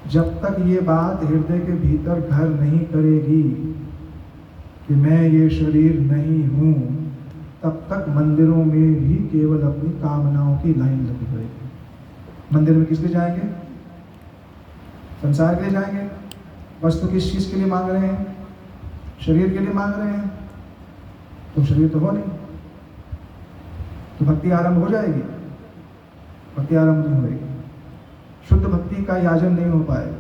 जब तक ये बात हृदय के भीतर घर नहीं करेगी कि मैं ये शरीर नहीं हूँ, तब तक मंदिरों में भी केवल अपनी कामनाओं की लाइन लगी रहेगी। मंदिर में किस लिए जाएंगे? संसार के लिए जाएंगे। वस्तु किस चीज के लिए मांग रहे हैं? शरीर के लिए मांग रहे हैं। तो शरीर तो हो नहीं, तो भक्ति आरंभ हो जाएगी? भक्ति आरंभ नहीं होगी। शुद्ध भक्ति का याजन नहीं हो पाएगा।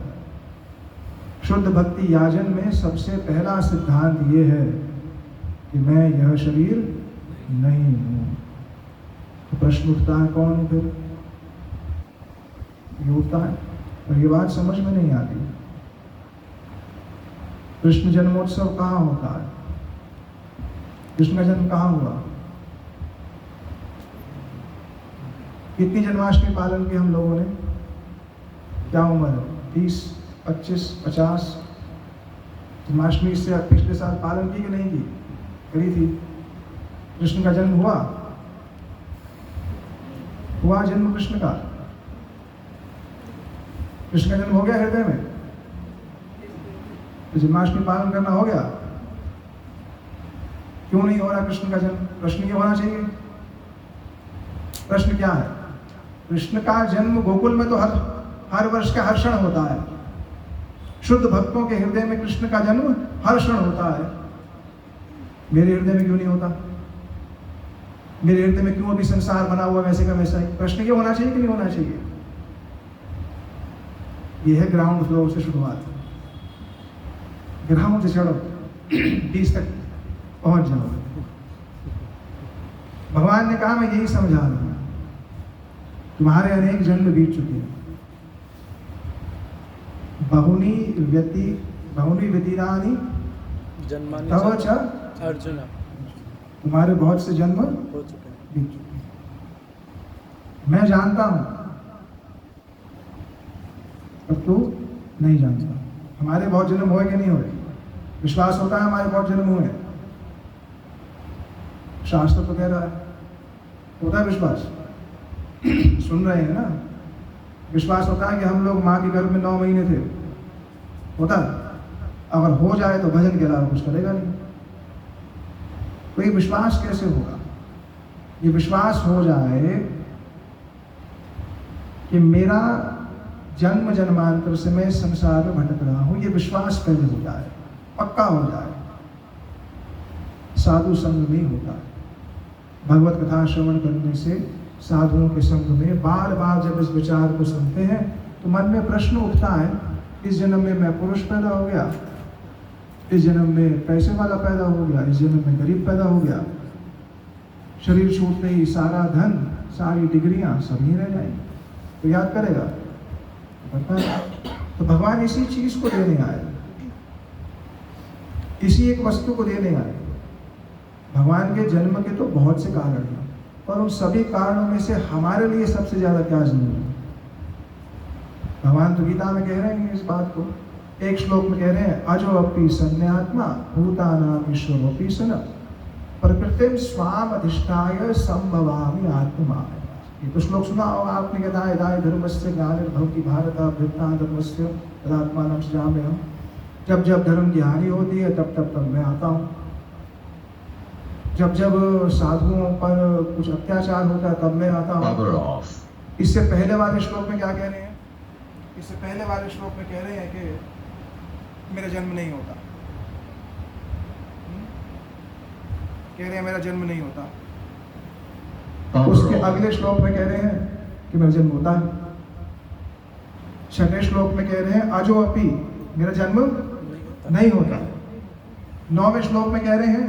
शुद्ध भक्ति याजन में सबसे पहला सिद्धांत ये है कि मैं यह शरीर नहीं हूं। तो प्रश्न उठता है, कौन हूं फिर? ये उठता है और ये बात समझ में नहीं आती। कृष्ण जन्मोत्सव कहाँ होता है? कृष्ण का जन्म कहाँ हुआ? कितनी जन्माष्टमी पालन की हम लोगों ने? क्या उम्र है? 30, 25, 50? जन्माष्टमी से पिछले साल पालन की कि नहीं की? करी थी। कृष्ण का जन्म हुआ जन्म कृष्ण का। कृष्ण का जन्म हो गया हृदय में, तो जन्माष्टमी पालन करना हो गया। क्यों नहीं हो रहा कृष्ण का जन्म? प्रश्न ये होना चाहिए। प्रश्न क्या है? कृष्ण का जन्म गोकुल में तो हर वर्ष का हर क्षण होता है। शुद्ध भक्तों के हृदय में कृष्ण का जन्म हर क्षण होता है। मेरे हृदय में क्यों नहीं होता? मेरे हृदय में क्यों अभी संसार बना हुआ वैसे का वैसा ही? प्रश्न ये होना चाहिए कि नहीं होना चाहिए? यह है ग्राउंड फ्लोर से शुरुआत। ग्राउंड से चढ़ो, 20 तक पहुंच जाओ। भगवान ने कहा, मैं यही समझा रहा हूं, तुम्हारे अनेक जन्म बीत चुके हैं। बहुनी व्यतीतानि तव च अर्जुन, तुम्हारे बहुत से जन्म हो चुके हैं। बीत चुके हैं। मैं जानता हूं, पर तू नहीं जानता। हमारे बहुत जन्म हुए कि नहीं हुए? विश्वास होता है हमारे बहुत जन्म हुए? शास्त्र तो कह रहा है, होता है विश्वास? सुन रहे हैं ना? विश्वास होता है कि हम लोग माँ के गर्भ में 9 महीने थे? होता है? अगर हो जाए तो भजन के अलावा कुछ करेगा नहीं। तो ये विश्वास कैसे होगा? ये विश्वास हो जाए कि मेरा जन्म जन्मांतर से मैं संसार में भटक रहा हूं, ये विश्वास पहले हो जाए, पक्का हो जाए। साधु संग नहीं होता है। भगवत कथा श्रवण करने से, साधुओं के संग में बार बार जब इस विचार को सुनते हैं तो मन में प्रश्न उठता है, इस जन्म में मैं पुरुष पैदा हो गया, इस जन्म में पैसे वाला पैदा हो गया, इस जन्म में गरीब पैदा हो गया। शरीर छूटते ही सारा धन, सारी डिग्रियां सब ही रह जाएंगी। तो याद करेगा? पता है? तो भगवान इसी चीज को देने आए, इसी एक वस्तु को देने आए। भगवान के जन्म के तो बहुत से कारण हैं, और उन सभी कारणों में से हमारे लिए सबसे ज्यादा क्या जरूरी है? भगवान तो गीता में कह रहे हैं इस बात को। एक श्लोक में कह रहे हैं, अजो अपि सन्यात्मा भूतानाम ईश्वरोऽपि सन प्रकृतिम स्वाम अधिष्ठाय संभवामि आत्माय। ये तो श्लोक सुना होगा आपने, कहता है यदा धर्मस्य ग्लानिर्भवति भारत अभ्युत्थानधर्मस्य तदात्मानं सृजाम्यहम्। जब जब धर्म की हानि होती है तब तब मैं आता हूँ। जब जब साधुओं पर कुछ अत्याचार होता है तब मैं आता हूँ। इससे पहले वाले श्लोक में क्या कह रहे हैं? इससे पहले वाले श्लोक में कह रहे हैं कि मेरा जन्म नहीं होता। कह रहे हैं मेरा जन्म नहीं होता। उसके अगले श्लोक में कह रहे हैं कि मेरा जन्म होता है। 6वें श्लोक में कह रहे हैं अजो अपि, मेरा जन्म नहीं होता। 9वें श्लोक में कह रहे हैं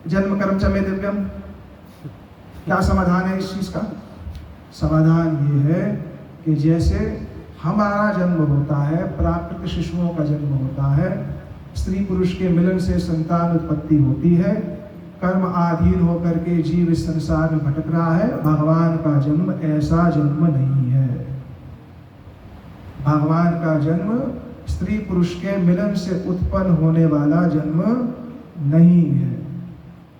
जन्म कर्म च मे दिव्यम। क्या समाधान है इस चीज का? समाधान ये है कि जैसे हमारा जन्म होता है, प्राकृत शिशुओं का जन्म होता है, स्त्री पुरुष के मिलन से संतान उत्पत्ति होती है, कर्म आधीन होकर के जीव इस संसार में भटक रहा है। भगवान का जन्म ऐसा जन्म नहीं है। भगवान का जन्म स्त्री पुरुष के मिलन से उत्पन्न होने वाला जन्म नहीं है।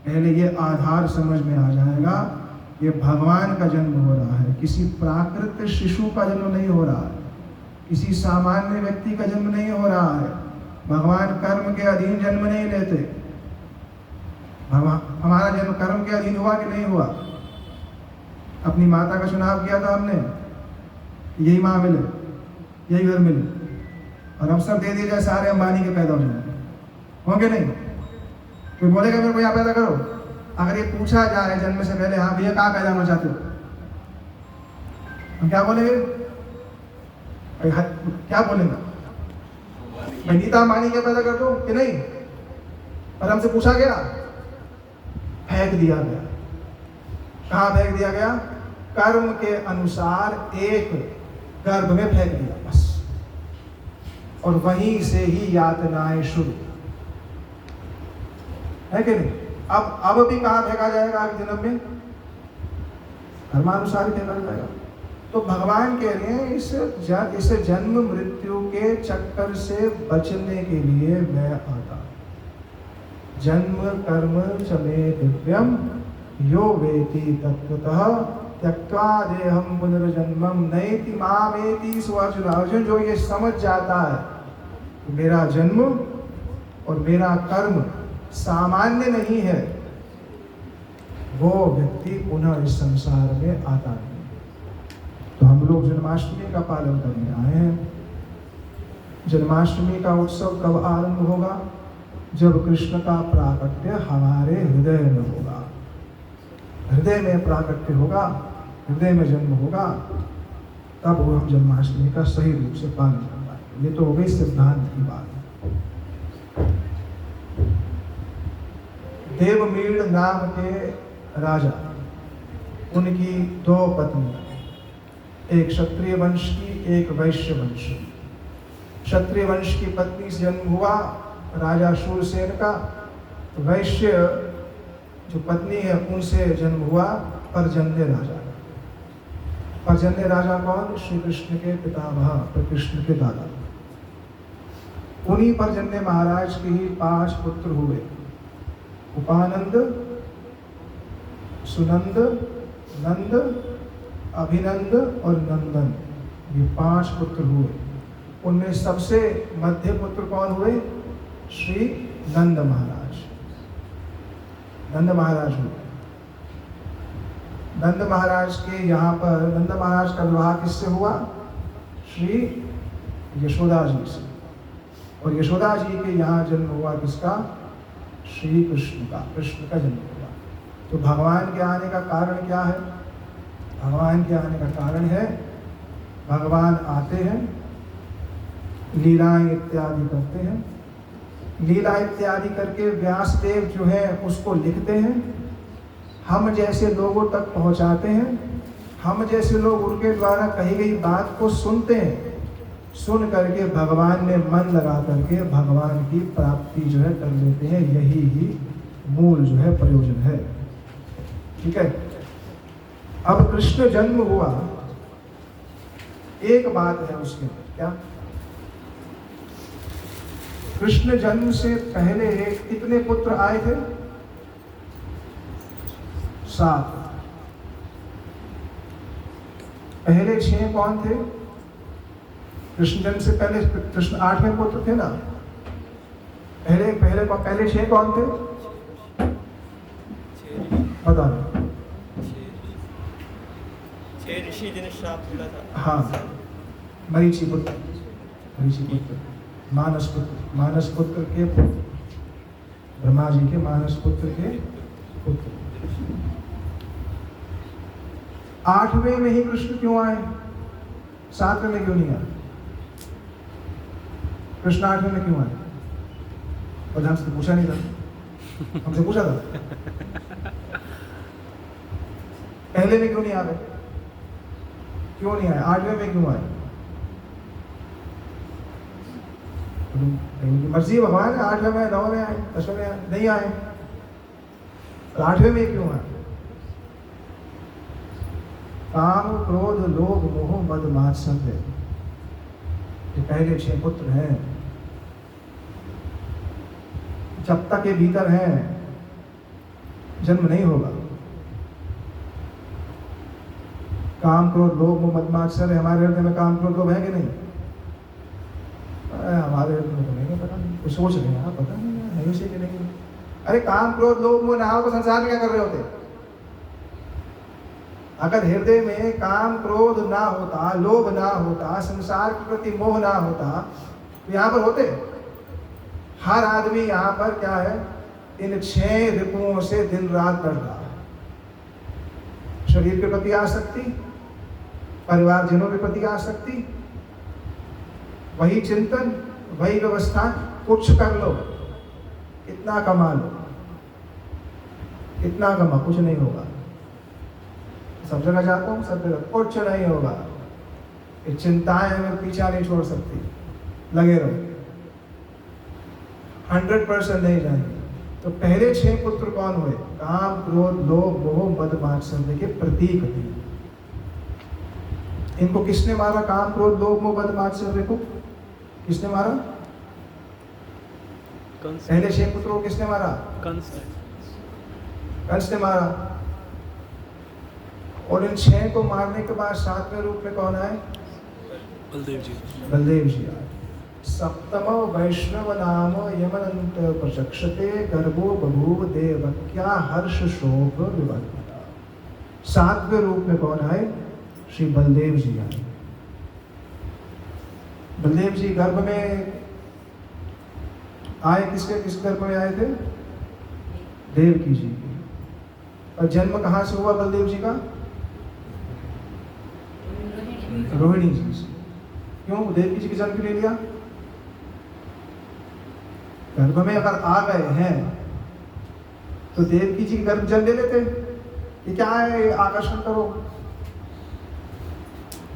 पहले ये आधार समझ में आ जाएगा, ये भगवान का जन्म हो रहा है, किसी प्राकृत शिशु का जन्म नहीं हो रहा है। किसी सामान्य व्यक्ति का जन्म नहीं हो रहा है। भगवान कर्म के अधीन जन्म नहीं लेते। हमारा जन्म कर्म के अधीन हुआ कि नहीं हुआ? अपनी माता का चुनाव किया था हमने, यही माँ मिले, यही घर मिले, और अवसर दे दिए जाए सारे अंबानी के पैदा हो जाए, होंगे नहीं? कोई बोलेगा मेरे को यहाँ पैदा करो? अगर ये पूछा जाए जन्म से पहले, हाँ भैया कहाँ पैदा होना चाहते हो, हम क्या बोलेंगे? क्या बोलेंगे? मैं नीता अंबानी के पैदा कर दो कि नहीं? और हमसे पूछा गया, फेंक दिया गया। कहाँ फेंक दिया गया? कर्म के अनुसार एक गर्भ में फेंक दिया बस, और वहीं से ही यातनाएं शुरू, है कि नहीं? अब भी कहाँ फेंका जाएगा? आगे जन्म में कर्मानुसार ही फेंका जाएगा। तो भगवान कह रहे हैं इस जन्म मृत्यु के चक्कर से बचने के लिए मैं आता। जन्म कर्म च मे दिव्यम यो वेति तत्वतः त्यक्त्वा देहं पुनर्जन्मम नैति मामेति सुअर्जुन। अर्जुन जो ये समझ जाता है कि मेरा जन्म और मेरा कर्म सामान्य नहीं है, वो व्यक्ति पुनः इस संसार में आता नहीं। तो हम लोग जन्माष्टमी का पालन करने आए हैं। जन्माष्टमी का उत्सव कब आरंभ होगा? जब कृष्ण का प्राकट्य हमारे हृदय में होगा। हृदय में प्राकट्य होगा, हृदय में जन्म होगा, तब वो हम जन्माष्टमी का सही रूप से पालन कर पाएंगे। ये तो हो गई सिद्धांत की बात। देवमीड़ नाम के राजा, उनकी दो पत्नियां, एक क्षत्रिय वंश की, एक वैश्य वंश की। क्षत्रिय वंश की पत्नी से जन्म हुआ राजा शूरसेन का। वैश्य जो पत्नी है उनसे जन्म हुआ पर्जन्य राजा का। पर्जन्य राजा कौन? श्री कृष्ण के पितामह, कृष्ण के दादा। उन्हीं पर्जन्य महाराज के ही 5 पुत्र हुए, उपानंद, सुनंद, नंद, अभिनंद और नंदन। ये 5 पुत्र हुए। उनमें सबसे मध्य पुत्र कौन हुए? श्री नंद महाराज। नंद महाराज हुए। नंद महाराज के यहाँ पर नंद महाराज का विवाह किससे हुआ? श्री यशोदा जी से। और यशोदा जी के यहाँ जन्म हुआ किसका? श्री कृष्ण का। कृष्ण का जन्म हुआ। तो भगवान के आने का कारण क्या है? भगवान के आने का कारण है, भगवान आते हैं, लीलाएं इत्यादि करते हैं। लीला इत्यादि करके व्यासदेव जो है उसको लिखते हैं, हम जैसे लोगों तक पहुंचाते हैं। हम जैसे लोग उनके द्वारा कही गई बात को सुनते हैं। सुन करके भगवान में मन लगा करके भगवान की प्राप्ति जो है कर लेते हैं। यही ही मूल जो है प्रयोजन है। ठीक है। अब कृष्ण जन्म हुआ, एक बात है उसके अंदर, क्या? कृष्ण जन्म से पहले कितने पुत्र आए थे? 7। पहले 6 कौन थे? कृष्ण जन्म से पहले कृष्ण 8वें पुत्र थे ना। पहले 6 कौन थे? बता दो। 6 ऋषि जिन्हें श्राप मिला था। हाँ, मरीचि पुत्र, मानस पुत्र के पुत्र, ब्रह्मा जी के मानस पुत्र के पुत्र। 8वें में ही कृष्ण क्यों आए? 7वें में क्यों नहीं आए? कृष्ण 8वें में क्यों आए? और हमसे पूछा नहीं था, हमसे पूछा था पहले में क्यों नहीं आ रहे? क्यों नहीं आए? 8वें में क्यों आए? उनकी मर्जी, भगवान है। 8वें में, 9वें में आए, 10वें में आए, नहीं आए। 8वें में क्यों आए? काम, क्रोध, लोभ, मोह, मद, मात्सर्य, ये पहले 6 पुत्र हैं। जब तक ये भीतर हैं, जन्म नहीं होगा। काम, क्रोध, लोभ, मोह, मद, मात्सर्य, हमारे हृदय में काम, क्रोध, लोभ है कि नहीं? हमारे तो नहीं पता नहीं, कुछ सोच रहे हैं पता नहीं है उसे कि नहीं। अरे काम क्रोध लोभ मोह ना हो तो संसार में क्या कर रहे होते? अगर हृदय में काम क्रोध ना होता, लोभ ना होता, संसार के प्रति मोह ना होता तो यहाँ पर होते? हर आदमी यहाँ पर क्या है, इन 6 रिपुओं से दिन रात लड़ रहा है। शरीर के प्रति आसक्ति, परिवारजनों के प्रति आसक्ति, वही चिंतन, वही व्यवस्था, कुछ कर लो, कितना कमा लो, कितना कमा, कुछ नहीं होगा। सब जगह जाता हूँ, सब जगह कुछ नहीं होगा। ये चिंताएं हमें पीछा नहीं छोड़ सकती, लगे रहो, 100% नहीं जाएंगे। तो पहले 6 पुत्र कौन हुए? काम क्रोध लोभ मोह मद मात्सर्य के प्रतीक थे। इनको किसने मारा? काम क्रोध लोभ मोह मद मात्सर्य को किसने मारा? पहले 6 पुत्रों को किसने मारा? कंस ने मारा। और इन 6 को मारने के बाद 7वें रूप में कौन आए? बलदेव जी आए। सप्तम वैष्णव नाम यमनंत प्रचक्षते गर्भो बभूव देवक्या हर्ष शोक विवर्धता। 7वें रूप में कौन आए? श्री बलदेव जी आए। बलदेव जी गर्भ में आए, किस गर्भ में आए थे? देवकी जी के। और जन्म कहाँ से हुआ बलदेव जी का? रोहिणी जी से। क्यों देवकी जी के जन्म के लिए लिया? गर्भ में अगर आ गए हैं तो देवकी जी गर्भ जन्म ले लेते कि क्या है आकर्षण करो,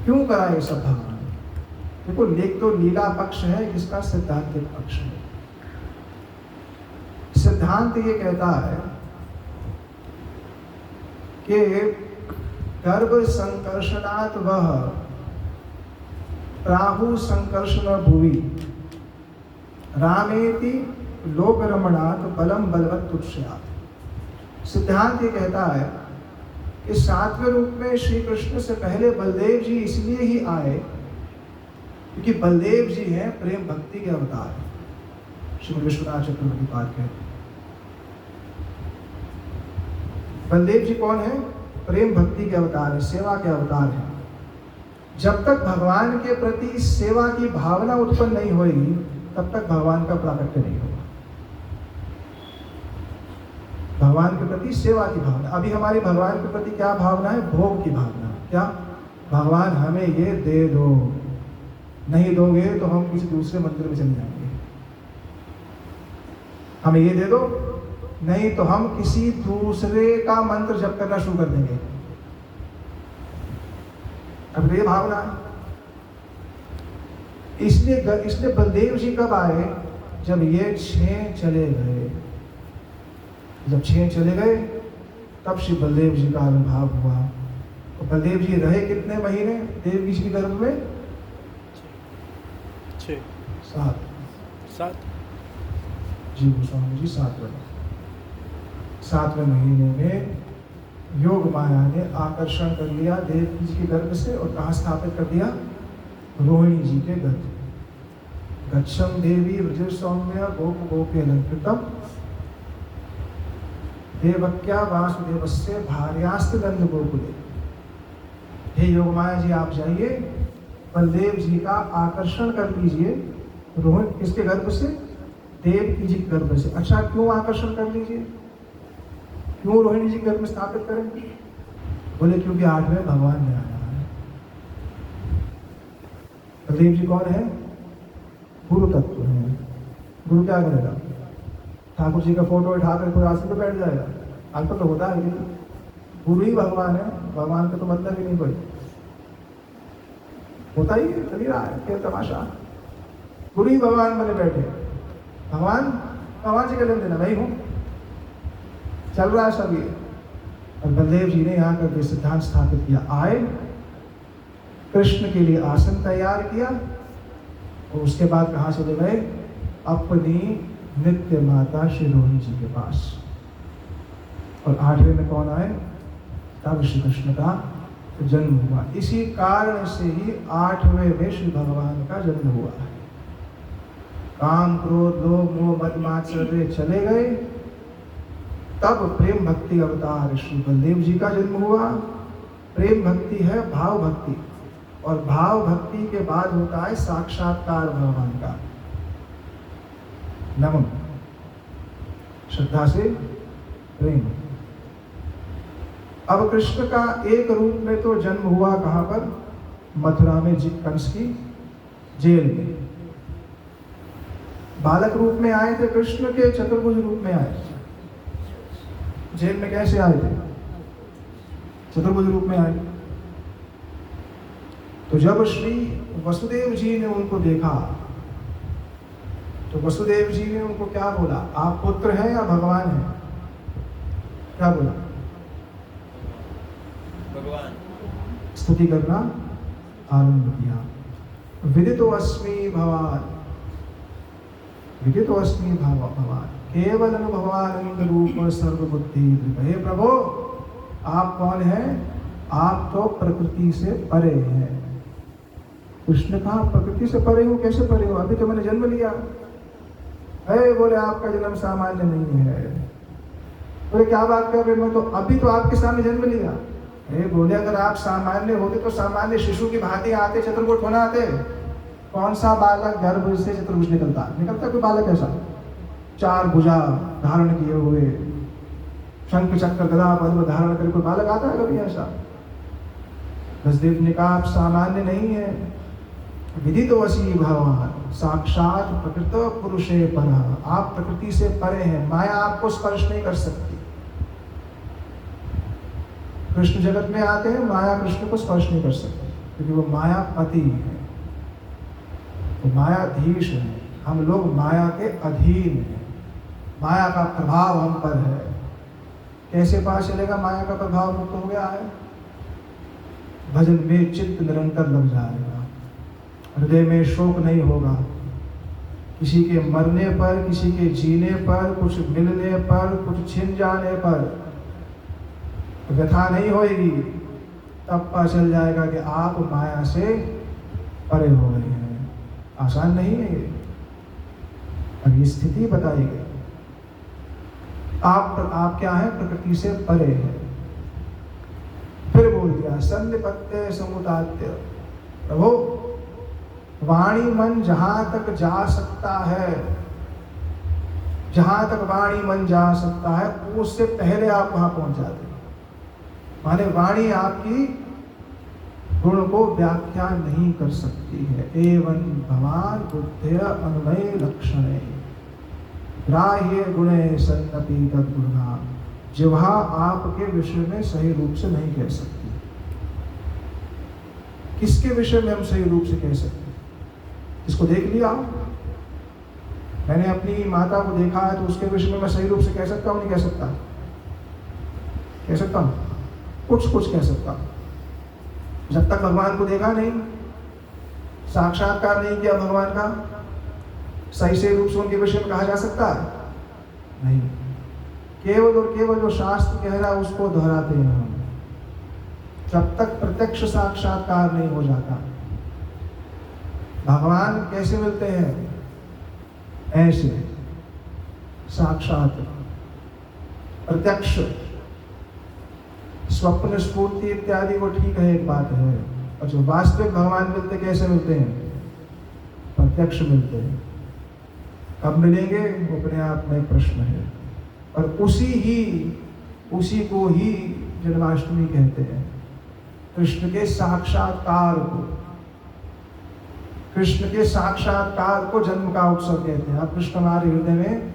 क्यों करा ये सब भगवान? देखो एक तो लीला पक्ष है, इसका सिद्धांतिक पक्ष है। सिद्धांत ये कहता है कि गर्भ संकर्षणात् वह प्राहु संकर्षण भुवि रामेति लोक रमणात् बलम बलवत् तुच्छ्यात्। सिद्धांत ये कहता है कि 7वें रूप में श्री कृष्ण से पहले बलदेव जी इसलिए ही आए क्योंकि बलदेव जी हैं प्रेम भक्ति के अवतार। श्री विश्वनाथ चक्रवर्ती पाद कहते हैं बलदेव जी कौन है? प्रेम भक्ति के अवतार है, सेवा के अवतार है। जब तक भगवान के प्रति सेवा की भावना उत्पन्न नहीं होगी तब तक भगवान का प्राकट्य नहीं होगा। भगवान के प्रति सेवा की भावना, अभी हमारी भगवान के प्रति क्या भावना है? भोग की भावना। क्या? भगवान हमें ये दे दो, नहीं दोगे तो हम किसी दूसरे मंदिर में चले जाएंगे। हमें ये दे दो, नहीं तो हम किसी दूसरे का मंत्र जप करना शुरू कर देंगे। अब ये भावना है। इसलिए बलदेव जी कब आए? जब ये 6 चले गए। जब 6 चले गए तब श्री बलदेव जी का आविर्भाव हुआ। तो बलदेव जी रहे कितने महीने देवकी जी के गर्भ में? 7 जी गोस्वामी जी 7वें महीने में योग माया ने आकर्षण कर लिया देवकी जी के गर्भ से और कहाँ स्थापित कर दिया? रोहिणी जी के गर्भ। गच्छम देवी व्रज सौम्य गोप गोपी अलंकृतम देवक्या वासुदेवस्य भार्यास्त नंद गोकुले। हे योग माया जी आप जाइए, बलदेव जी का आकर्षण कर लीजिए रोहिणी किसके गर्भ से? देवकी जी के गर्भ से। अच्छा क्यों आकर्षण कर लीजिए? क्यों रोहिणी जी गर्भ में स्थापित करें? बोले क्योंकि 8वें भगवान ने आया है। बलदेव जी कौन है? गुरु तत्व है। गुरु क्या करेगा? ठाकुर जी का फोटो उठाकर कोई आसन पे बैठ जाएगा? आजकल तो होता है, गुरु ही भगवान है, भगवान का तो मतलब ही नहीं कोई। होता ही है, चली रहा है, क्या तमाशा। गुरु ही भगवान बने बैठे। भगवान जी का जन्म देना नहीं हूँ, चल रहा है सब ये। और बलदेव जी ने यहाँ करके सिद्धांत स्थापित किया। आए, कृष्ण के लिए आसन तैयार किया और उसके बाद कहाँ चले गए? अपनी नित्य माता श्री रोहिणी जी के पास। और 8वें में कौन आए? तब श्री कृष्ण का जन्म हुआ। इसी कारण से ही 8वें में श्री भगवान का जन्म हुआ है। काम क्रोध लोभ मोह मद मात्सर्य चले गए, तब प्रेम भक्ति अवतार श्री बलदेव जी का जन्म हुआ। प्रेम भक्ति है भाव भक्ति, और भाव भक्ति के बाद होता है साक्षात्कार भगवान का। नमः श्रद्धा से प्रेम। अब कृष्ण का एक रूप में तो जन्म हुआ कहां पर? मथुरा में कंस की जेल में। बालक रूप में आए थे कृष्ण के, चतुर्भुज रूप में आए थे। जेल में कैसे आए थे? चतुर्भुज रूप में आए। तो जब श्री वसुदेव जी ने उनको देखा तो वसुदेव जी ने उनको क्या बोला? आप पुत्र हैं या भगवान हैं? क्या बोला? भगवान। स्तुति करना आरंभ किया। विदितो अस्मि भवान, विदितो अस्मि भवान केवल अनुभवानंद रूप सर्वबुद्धि। हे प्रभु, आप कौन हैं? आप तो प्रकृति से परे हैं। कृष्ण कहा प्रकृति से परे हो? कैसे परे हो? अभी तो मैंने जन्म लिया है। बोले आपका जन्म सामान्य नहीं है। बोले क्या बात कर रहे हो? तो अभी तो आपके सामने जन्म लिया। बोले अगर आप सामान्य होते तो सामान्य शिशु की भांति आते, चतुर्भुज होना आते। कौन सा बालक गर्भ से चतुर्भुज निकलता? कोई बालक ऐसा? चार भुजा धारण किए हुए, शंख चक्र गदा पद्म धारण करके कोई बालक आता है कभी ऐसा? वसुदेव ने कहा आप सामान्य नहीं है। विदितो असि भगवान साक्षात प्रकृत पुरुषे परः। आप प्रकृति से परे हैं, माया आपको स्पर्श नहीं कर सकती। कृष्ण जगत में आते हैं, माया कृष्ण को स्पर्श नहीं कर सकती, क्योंकि वो मायापति है, वो मायाधीश है। हम लोग माया के अधीन हैं, माया का प्रभाव हम पर है। कैसे पता चलेगा माया का प्रभाव मुक्त हो गया है? भजन में चित्त निरंतर लग जाएगा, हृदय में शोक नहीं होगा। किसी के मरने पर, किसी के जीने पर, कुछ मिलने पर, कुछ छिन जाने पर व्यथा नहीं होएगी। तब पता चल जाएगा कि आप माया से परे हो गए हैं। आसान नहीं है ये, अब ये स्थिति बताई गई। आप क्या है? प्रकृति से परे हैं। फिर बोल दिया संनिपत्य समुदात्य। प्रभु, वाणी मन जहां तक जा सकता है, जहां तक वाणी मन जा सकता है, उससे पहले आप वहां पहुंच जाते हैं। माने वाणी आपकी गुण को व्याख्या नहीं कर सकती है। एवं भगवान बुद्धि अनुमय लक्षण ग्राह्य गुणे सन्नपि तद्गुणा। जिह्वा आपके विषय में सही रूप से नहीं कह सकती। किसके विषय में हम सही रूप से कह सकते? इसको देख लिया, मैंने अपनी माता को देखा है तो उसके विषय में मैं सही रूप से कह सकता हूँ? नहीं कह सकता? कह सकता हूँ, कुछ कह सकता हूँ। जब तक भगवान को देखा नहीं, साक्षात्कार नहीं किया भगवान का, सही से रूप से उनके विषय में कहा जा सकता है? नहीं। केवल और केवल जो शास्त्र कह रहा है उसको दोहराते हैं हम, जब तक प्रत्यक्ष साक्षात्कार नहीं हो जाता। भगवान कैसे मिलते हैं? ऐसे साक्षात प्रत्यक्ष। स्वप्न स्फूर्ति इत्यादि वो ठीक है, एक बात है, और जो वास्तविक भगवान मिलते कैसे मिलते हैं? प्रत्यक्ष मिलते हैं। कब मिलेंगे वो अपने आप में प्रश्न है, और उसी को ही जन्माष्टमी कहते हैं। कृष्ण के साक्षात्कार को, कृष्ण के साक्षात्कार को जन्म का उत्सव कहते हैं। अब कृष्ण हमारे हृदय में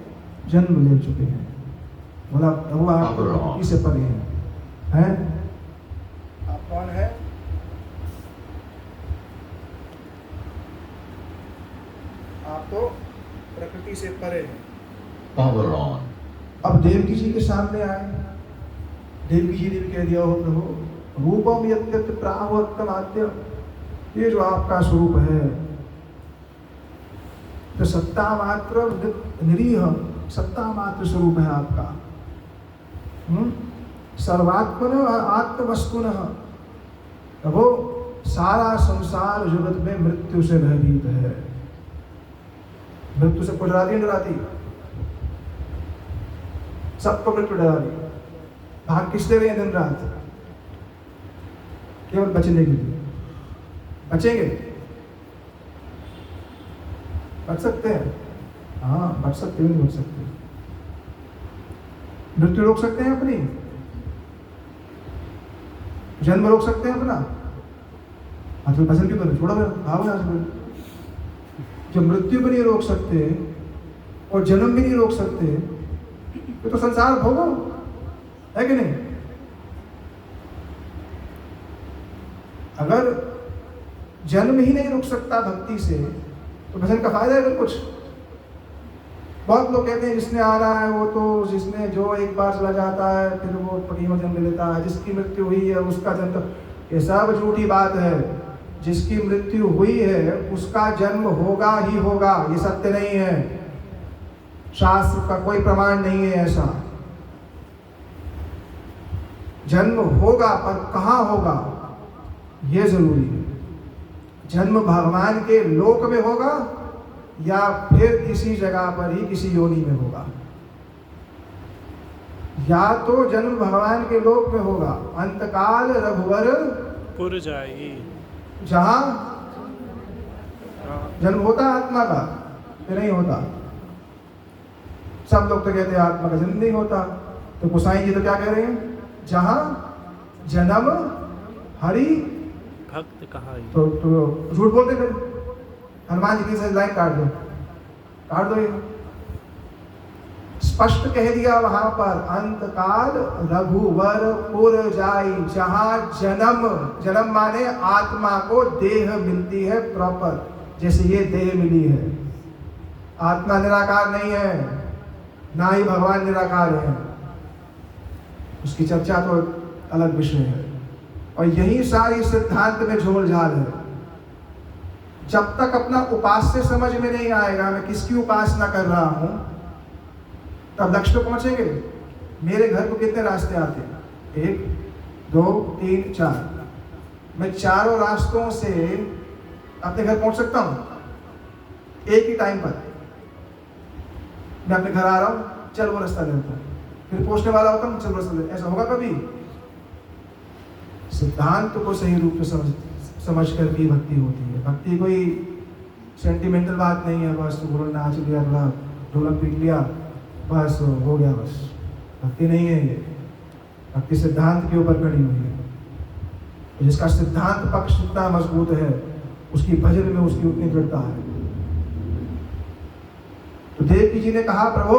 जन्म ले चुके हैं। बोला प्रभु आप प्रकृति से परे हैं। आप कौन है? आप तो प्रकृति से परे हैं। अब देवकी जी के सामने आए, देवकी जी ने भी कह दिया हो प्रभु रूपम यत्यत प्राहुत्तमाद्य, ये जो आपका स्वरूप है तो सत्ता मात्र निरीह, सत्ता मात्र स्वरूप है आपका। सर्वात्मन आत्मवस्तुन। प्रभु सारा संसार जगत में मृत्यु से भयभीत है, मृत्यु से कुछ डराती डराती, सबको मृत्यु डरा रही। भाग किससे रहे हैं दिन रात? केवल बचने के लिए। बचेंगे? बच सकते हैं? हाँ बच सकते हैं, नहीं बच सकते? मृत्यु रोक सकते हैं अपनी? जन्म रोक सकते हैं अपना? तो भजन क्यों करें? छोड़ो भाव यहाँ से। जब मृत्यु भी नहीं रोक सकते और जन्म भी नहीं रोक सकते तो संसार भोगो, है कि नहीं? अगर जन्म ही नहीं रुक सकता भक्ति से तो भजन का फायदा है फिर कुछ? बहुत लोग कहते हैं जिसने आ रहा है वो तो, जिसने जो एक बार चला जाता है फिर वो पटी में जन्म लेता है, जिसकी मृत्यु हुई है उसका जन्म, ये सब झूठी बात है। जिसकी मृत्यु हुई है उसका जन्म होगा ही होगा, ये सत्य नहीं है। शास्त्र का कोई प्रमाण नहीं है ऐसा। जन्म होगा पर कहाँ होगा ये जरूरी है। जन्म भगवान के लोक में होगा या फिर किसी जगह पर ही किसी योनि में होगा। या तो जन्म भगवान के लोक में होगा, अंतकाल रघुवर पुर जाई, जहां जन्म होता है आत्मा का, ये नहीं होता। सब लोग तो कहते हैं आत्मा का जन्म नहीं होता, तो गोसाई जी तो क्या कह रहे हैं? जहां जन्म हरि भक्त कहाई। तो झूठ बोलते फिर। हनुमान जी की से लाइन काट दो ये। स्पष्ट कह दिया वहां पर, अंतकाल रघुवर पुर जाई, जहां जन्म माने आत्मा को देह मिलती है प्रॉपर, जैसे ये देह मिली है। आत्मा निराकार नहीं है, ना ही भगवान निराकार है, उसकी चर्चा तो अलग विषय है। और यही सारी सिद्धांत में झोल झाल है। जब तक अपना उपास्य समझ में नहीं आएगा मैं किसकी उपासना कर रहा हूं, तब लक्ष्य पे पहुंचेंगे। मेरे घर को कितने रास्ते आते हैं? 1 2 3 4। मैं चारों रास्तों से अपने घर पहुंच सकता हूं एक ही टाइम पर। मैं अपने घर आ रहा हूं, चल वो रास्ता लेता हूं, फिर पहुंचने वाला होता हूं, चल वो रास्ता। ऐसा होगा कभी? सिद्धांत को सही रूप से समझ कर भी भक्ति होती है। भक्ति कोई सेंटिमेंटल बात नहीं है, बस तो गुरु नाच लिया, थोड़ा ढोलक पीट लिया, बस हो गया। बस भक्ति नहीं है ये। भक्ति सिद्धांत के ऊपर खड़ी हुई है। जिसका सिद्धांत पक्ष जितना मजबूत है उसकी भजन में उसकी उतनी दृढ़ता है। तो देवकी जी ने कहा, प्रभु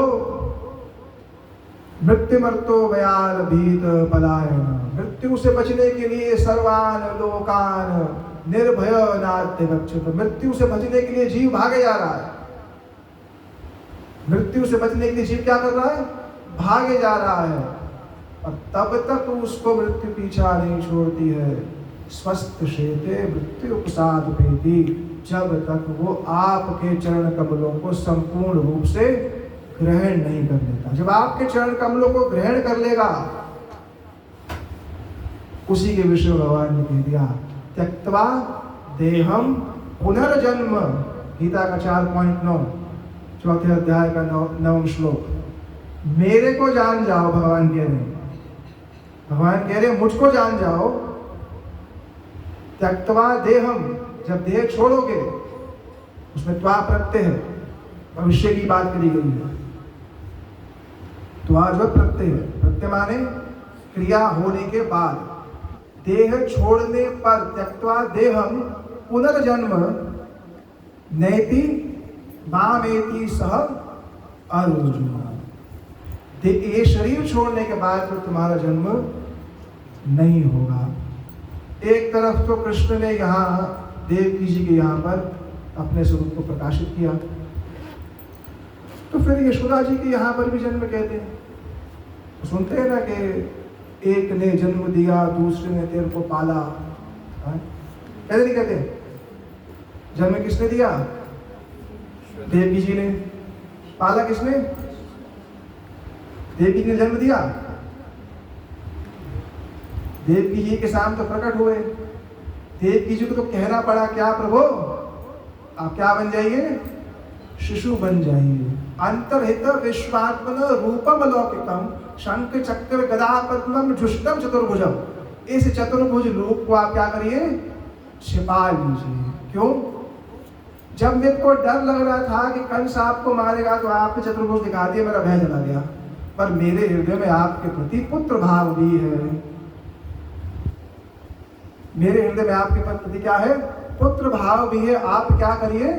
मृत्यु मर्तो व्याल भीत पलायन, मृत्यु से बचने के लिए सर्वान लोकान निर्भय नाट्य गच्छत। मृत्यु से बचने के लिए जीव भागे जा रहा है। मृत्यु से बचने के लिए जीव क्या कर रहा है? भागे जा रहा है। और तब तक उसको मृत्यु पीछा नहीं छोड़ती है। स्वस्थ शेते मृत्यु प्रसाद पेती, जब तक वो आपके चरण कमलों को संपूर्ण रूप से ग्रहण नहीं कर लेता। जब आपके चरण कमलों को ग्रहण कर लेगा, उसी के विषय भगवान ने कह दिया, त्यक्त्वा देहम पुनर्जन्म। गीता का 4.9 चौथे अध्याय का 9वां श्लोक। मेरे को जान जाओ, भगवान कह रहे हैं। भगवान कह रहे हैं मुझको जान जाओ। त्यक्त्वा देहम, जब देह छोड़ोगे, उसमें त्वा प्रत्यय है, भविष्य की बात करी गई है। त्वा जो प्रत्यय है, प्रत्यय माने क्रिया होने के बाद। देह छोड़ने पर त्यक्त्वा देहम पुनर्जन्म नैति मामेति सह अर्जुन। ये शरीर छोड़ने के बाद फिर तुम्हारा जन्म नहीं होगा। एक तरफ तो कृष्ण ने यहाँ देवकी जी के यहाँ पर अपने स्वरूप को प्रकाशित किया, तो फिर यशोदा जी के यहाँ पर भी जन्म कहते हैं। सुनते हैं ना कि एक ने जन्म दिया, दूसरे ने तेरे को पाला। कहते नहीं कहते? जन्म किसने दिया? देवकी जी ने। पाला किसने? देवकी जी ने जन्म दिया। देवकी जी के सामने तो प्रकट हुए। देवकी जी को तो कहना पड़ा, क्या प्रभु आप क्या बन जाइए? शिशु बन जाइए। अंतर्हित विश्वात्मन रूपम लौकिकम शंख चक्र गदा पद्मम जुष्टम चतुर्भुजम। इस चतुर्भुज रूप को आप क्या करिए, छिपा लीजिए। क्यों? जब मेरे को डर लग रहा था कि कंस आपको मारेगा तो आपने चतुर्भुज दिखा दिया, मेरा भय चला गया। पर मेरे हृदय में आपके प्रति पुत्र भाव भी है। मेरे हृदय में आपके प्रति क्या है, पुत्र भाव भी है। आप क्या करिए,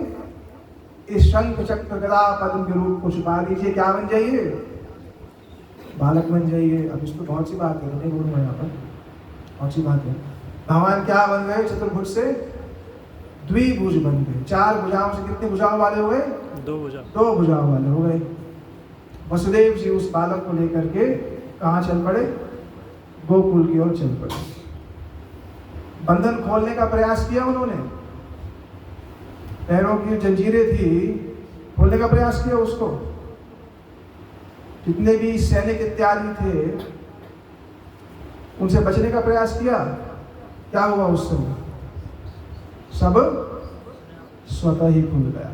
इस शंख चक्र गदा पद्म के रूप को छुपा लीजिए। क्या बन जाइए, बालक बन जाइए। अब इसको बहुत सी बात है, नहीं बोलूंगा यहाँ पर, बहुत सी बात है। भगवान क्या बन गए, चतुर्भुज से द्विभुज बन गए। 4 भुजाओं से कितने भुजाओं वाले हो गए, 2 भुजा। 2 भुजाओं वाले हो गए। वसुदेव जी उस बालक को लेकर के कहाँ चल पड़े, गोकुल की ओर चल पड़े। बंधन खोलने का प्रयास किया उन्होंने, पैरों की जंजीरें थी, खोलने का प्रयास किया उसको। जितने भी सैनिक इत्यादि थे उनसे बचने का प्रयास किया। क्या हुआ उस समय, सब स्वतः ही खुल गया,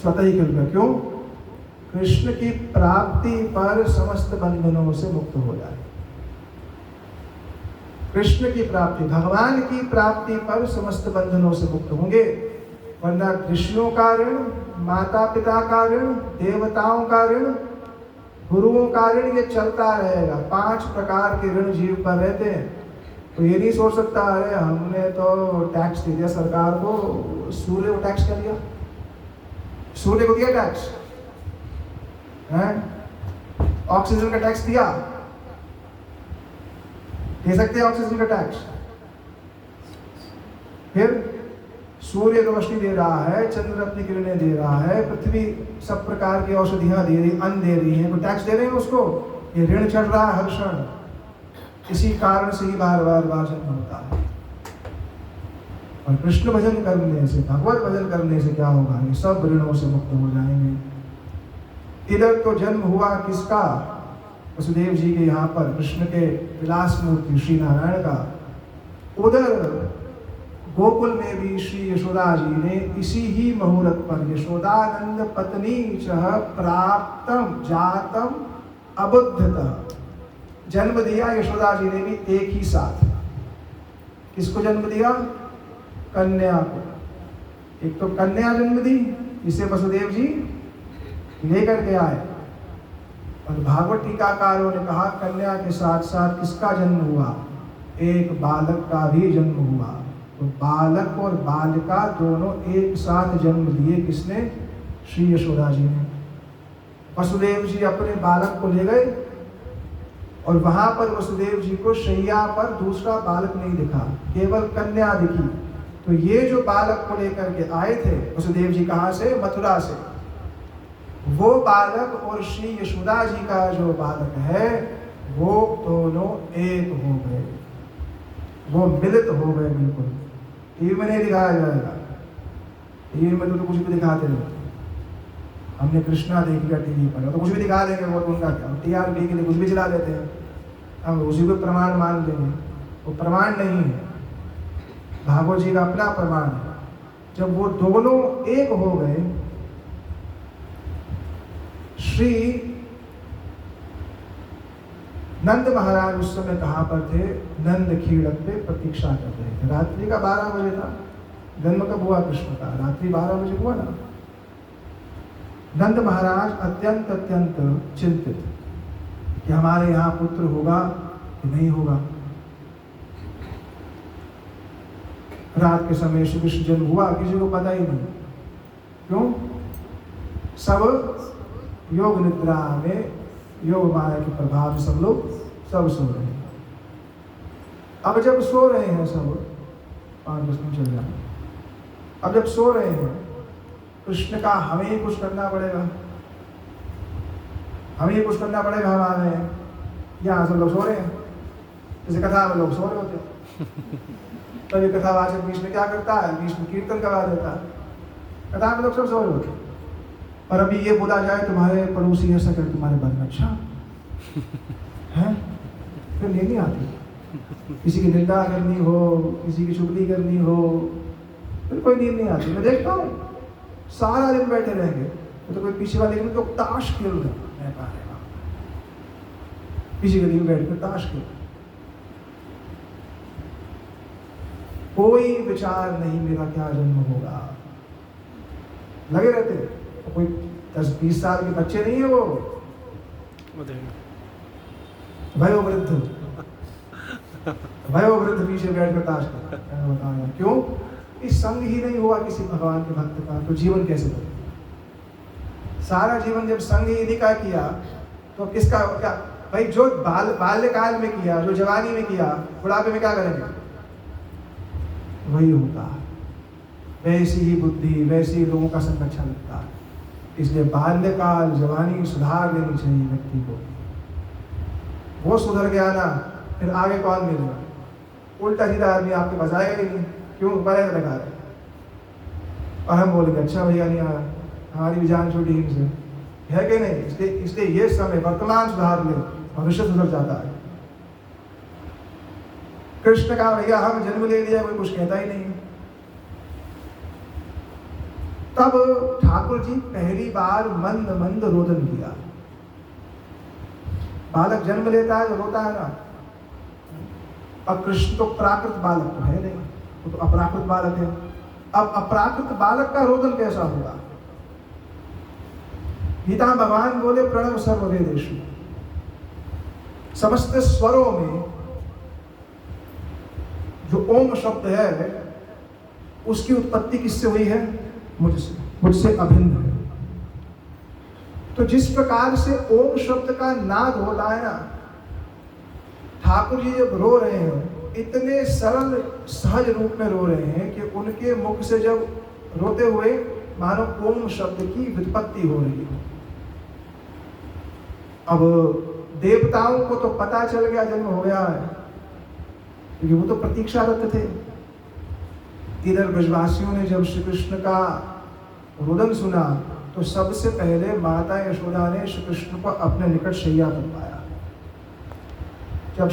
स्वतः ही खुल गया। क्यों? कृष्ण की प्राप्ति पर समस्त बंधनों से मुक्त हो जाए। कृष्ण की प्राप्ति, भगवान की प्राप्ति पर समस्त बंधनों से मुक्त होंगे। वरना ऋषियों का ऋण, माता पिता का ऋण, देवताओं का ऋण, गुरुओं का ऋण, ये चलता रहेगा। 5 प्रकार के ऋण जीव पर रहते हैं। तो ये नहीं सोच सकता अरे हमने तो टैक्स दे दिया सरकार को, सूर्य को टैक्स कर दिया, सूर्य को दिया टैक्स है, ऑक्सीजन का टैक्स दिया, दे सकते हैं ऑक्सीजन का टैक्स। फिर सूर्य रोशनी दे रहा है, चंद्र अपनी किरणें दे रहा है, पृथ्वी सब प्रकार की औषधियां दे रही, अन्न दे रही है, कोई टैक्स दे रहे हैं उसको? ये ऋण चढ़ रहा है हर क्षण। इसी कारण से ही बार बार जन्म होता है। और कृष्ण भजन करने से, भगवत भजन करने से क्या होगा, ये सब ऋणों से मुक्त हो जाएंगे। इधर तो जन्म हुआ किसका, वसुदेव जी के यहाँ पर कृष्ण के विलास मूर्ति श्री नारायण का। उधर गोकुल में भी श्री यशोदा जी ने इसी ही मुहूर्त पर यशोदानंद पत्नी चह प्राप्तम जातम अबुद्धतः जन्म दिया। यशोदा जी ने भी एक ही साथ किसको जन्म दिया, कन्या को। एक तो कन्या जन्म दी, इसे वसुदेव जी लेकर के आए। और भागवत टीकाकारों ने कहा कन्या के साथ साथ किसका जन्म हुआ, एक बालक का भी जन्म हुआ। तो बालक और बालिका दोनों एक साथ जन्म लिए। किसने, श्री यशोदा जी ने। वसुदेव जी अपने बालक को ले गए और वहां पर वसुदेव जी को शैया पर दूसरा बालक नहीं दिखा, केवल कन्या दिखी। तो ये जो बालक को लेकर के आए थे वसुदेव जी, कहाँ से, मथुरा से, वो बालक और श्री यशोदा जी का जो बालक है वो दोनों एक हो गए, वो मिलित हो गए। बिल्कुल टीवी में नहीं दिखाया जाएगा, टीवी में तो कुछ भी दिखाते नहीं। हमने कृष्णा देख लिया टीवी पर, तो कुछ भी दिखा देंगे, वो तो उनका क्या, टीआरपी के लिए कुछ भी चला देते हैं, हम उसी को प्रमाण मान लेंगे। वो प्रमाण नहीं है, भागवत जी का अपना प्रमाण है। जब वो दोनों एक हो गए, श्री नंद महाराज उस समय कहाँ पर थे, नंद खीड़क पे प्रतीक्षा कर रहे थे। रात्रि का 12 बजे था, जन्म कब हुआ कृष्ण का, रात्रि 12 बजे हुआ ना। नंद महाराज अत्यंत चिंतित कि हमारे यहाँ पुत्र होगा कि नहीं होगा। रात के समय श्री कृष्ण जन्म हुआ, किसी को पता ही नहीं। क्यों? सब योग निद्रा में, योग माया के प्रभाव से सब लोग सब सो रहे हैं। अब जब सो रहे हैं सब, 5-10 मिनट चल जाए, अब जब सो रहे हैं, कृष्ण का हमें ही कुछ करना पड़ेगा, हमें ही कुछ करना पड़ेगा। हम आ गए हैं, यहाँ सब लोग सो रहे हैं, जैसे कथा में लोग सो रहे होते हैं। तभी कथावाचक बीच में क्या करता है, बीच में कीर्तन करवा देता है। कथा में लोग सब सो रहे होते हैं, और अभी ये बोला जाए तुम्हारे पड़ोसी ऐसा करे तुम्हारे बारे में, अच्छा है, फिर नींद नहीं आती। किसी की निंदा करनी हो, किसी की चुगली करनी हो, फिर कोई नींद नहीं आती। मैं देखता हूँ सारा दिन बैठे रहेंगे तो कोई पीछे वाले तो ताश खेल रहे मैं कहा रहे पीछे गली में बैठ कर ताश खेल, कोई विचार नहीं मेरा क्या जन्म होगा, लगे रहते। तो कोई 10-20 साल के बच्चे नहीं है वो, वयोवृद्ध पीछे बैठ कर ताश खेल। क्यों? इस संग ही नहीं हुआ किसी भगवान के भक्त का, तो जीवन कैसे बने? सारा जीवन जब संग ही नहीं का किया तो किसका क्या भाई? जो बाल्यकाल में किया, जो जवानी में किया, बुढ़ापे में क्या करेंगे? वही होगा। वैसी ही बुद्धि, वैसे ही लोगों का संग अच्छा लगता है। इसलिए बाल्यकाल जवानी सुधार देनी चाहिए व्यक्ति को। वो सुधर गया ना, फिर आगे कौन मिलेगा? उल्टा सीधा आदमी आपके पास आएगा ही नहीं। क्यों? बड़े लगा रहे और हम बोलेंगे अच्छा भैया नहीं आया, हमारी भी जान छोटी इनसे, है कि नहीं? इसलिए ये समय वर्तमान सुधार ले, भविष्य सुधर जाता है। कृष्ण का भैया हम जन्म ले लिया, कोई कुछ कहता ही नहीं। तब ठाकुर जी पहली बार मंद मंद रोदन किया। बालक जन्म लेता है जो रोता है ना, अब कृष्ण तो प्राकृत बालक तो है नहीं, वो तो अपराकृत बालक है। अब अपराकृत बालक का रोदन कैसा होगा? गीता में भगवान बोले प्रणव सर्ववेदेषु, समस्त स्वरों में जो ओम शब्द है उसकी उत्पत्ति किससे हुई है? मुझसे अभिन्न है। तो जिस प्रकार से ओम शब्द का नाद होता है ना, ठाकुर जी जब रो रहे हैं इतने सरल सहज रूप में रो रहे हैं कि उनके मुख से जब रोते हुए मानो ओम शब्द की व्युत्पत्ति हो रही है। अब देवताओं को तो पता चल गया जन्म हो गया है, क्योंकि वो तो प्रतीक्षारत थे। इधर ब्रजवासियों ने जब श्री कृष्ण का रुदन सुना तो सबसे पहले माता यशोदा ने श्री कृष्ण को अपने निकट शैया पर पाया। जब